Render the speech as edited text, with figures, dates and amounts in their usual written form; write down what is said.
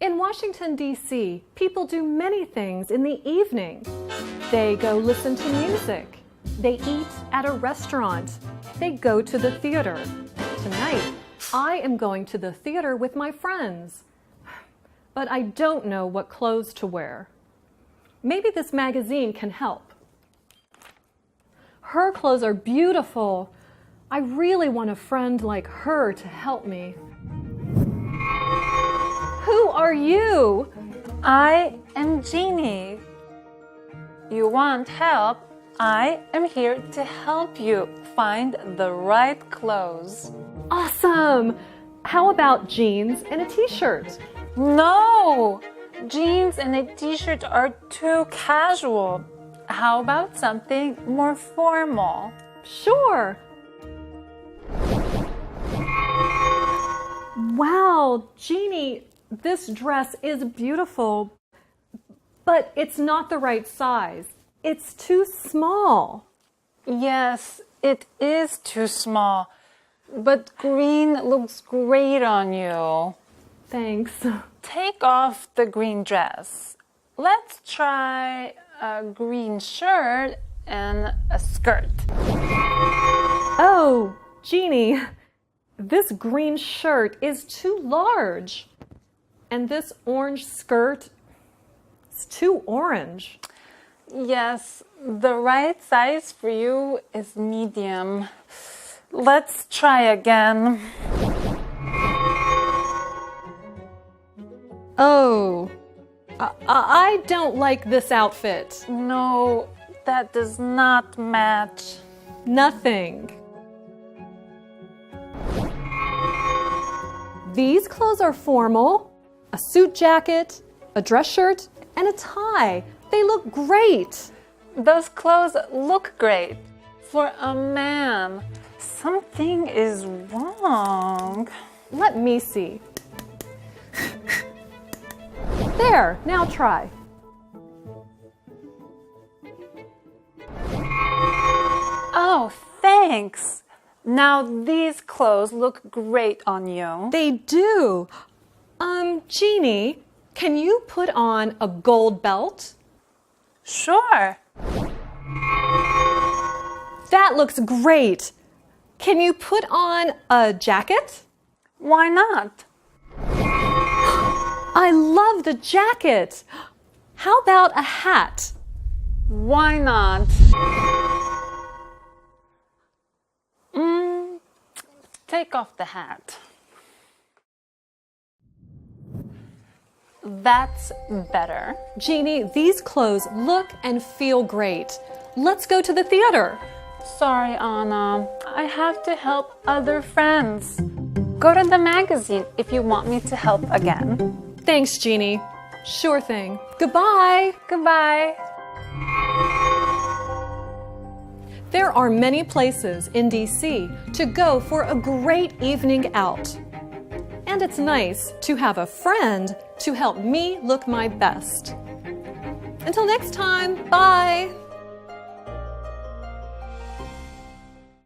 In Washington, D.C., people do many things in the evening. They go listen to music. They eat at a restaurant. They go to the theater. Tonight, I am going to the theater with my friends. But I don't know what clothes to wear. Maybe this magazine can help. Her clothes are beautiful. I really want a friend like her to help me. Who are you? I am Jeannie. You want help? I am here to help you find the right clothes. Awesome! How about jeans and a t-shirt? No! Jeans and a t-shirt are too casual. How about something more formal? Sure! Wow, Jeannie, this dress is beautiful, but it's not the right size. It's too small. Yes, it is too small, but green looks great on you. Thanks. Take off the green dress. Let's try a green shirt and a skirt. Oh, Jeannie, this green shirt is too large. And this orange skirt is too orange. Yes, the right size for you is medium. Let's try again. Oh, I don't like this outfit. No, that does not match. Nothing. These clothes are formal. A suit jacket, a dress shirt, and a tie. They look great. Those clothes look great. For a man, something is wrong. Let me see. There, now try. Oh, thanks. Now these clothes look great on you. They do. Jeannie, can you put on a gold belt? Sure. That looks great. Can you put on a jacket? Why not? I love the jacket. How about a hat? Why not? Take off the hat. That's better. Jeannie, these clothes look and feel great. Let's go to the theater. Sorry, Anna. I have to help other friends. Go to the magazine if you want me to help again. Thanks, Jeannie. Sure thing. Goodbye. Goodbye. There are many places in DC to go for a great evening out. And it's nice to have a friend to help me look my best. Until next time, bye!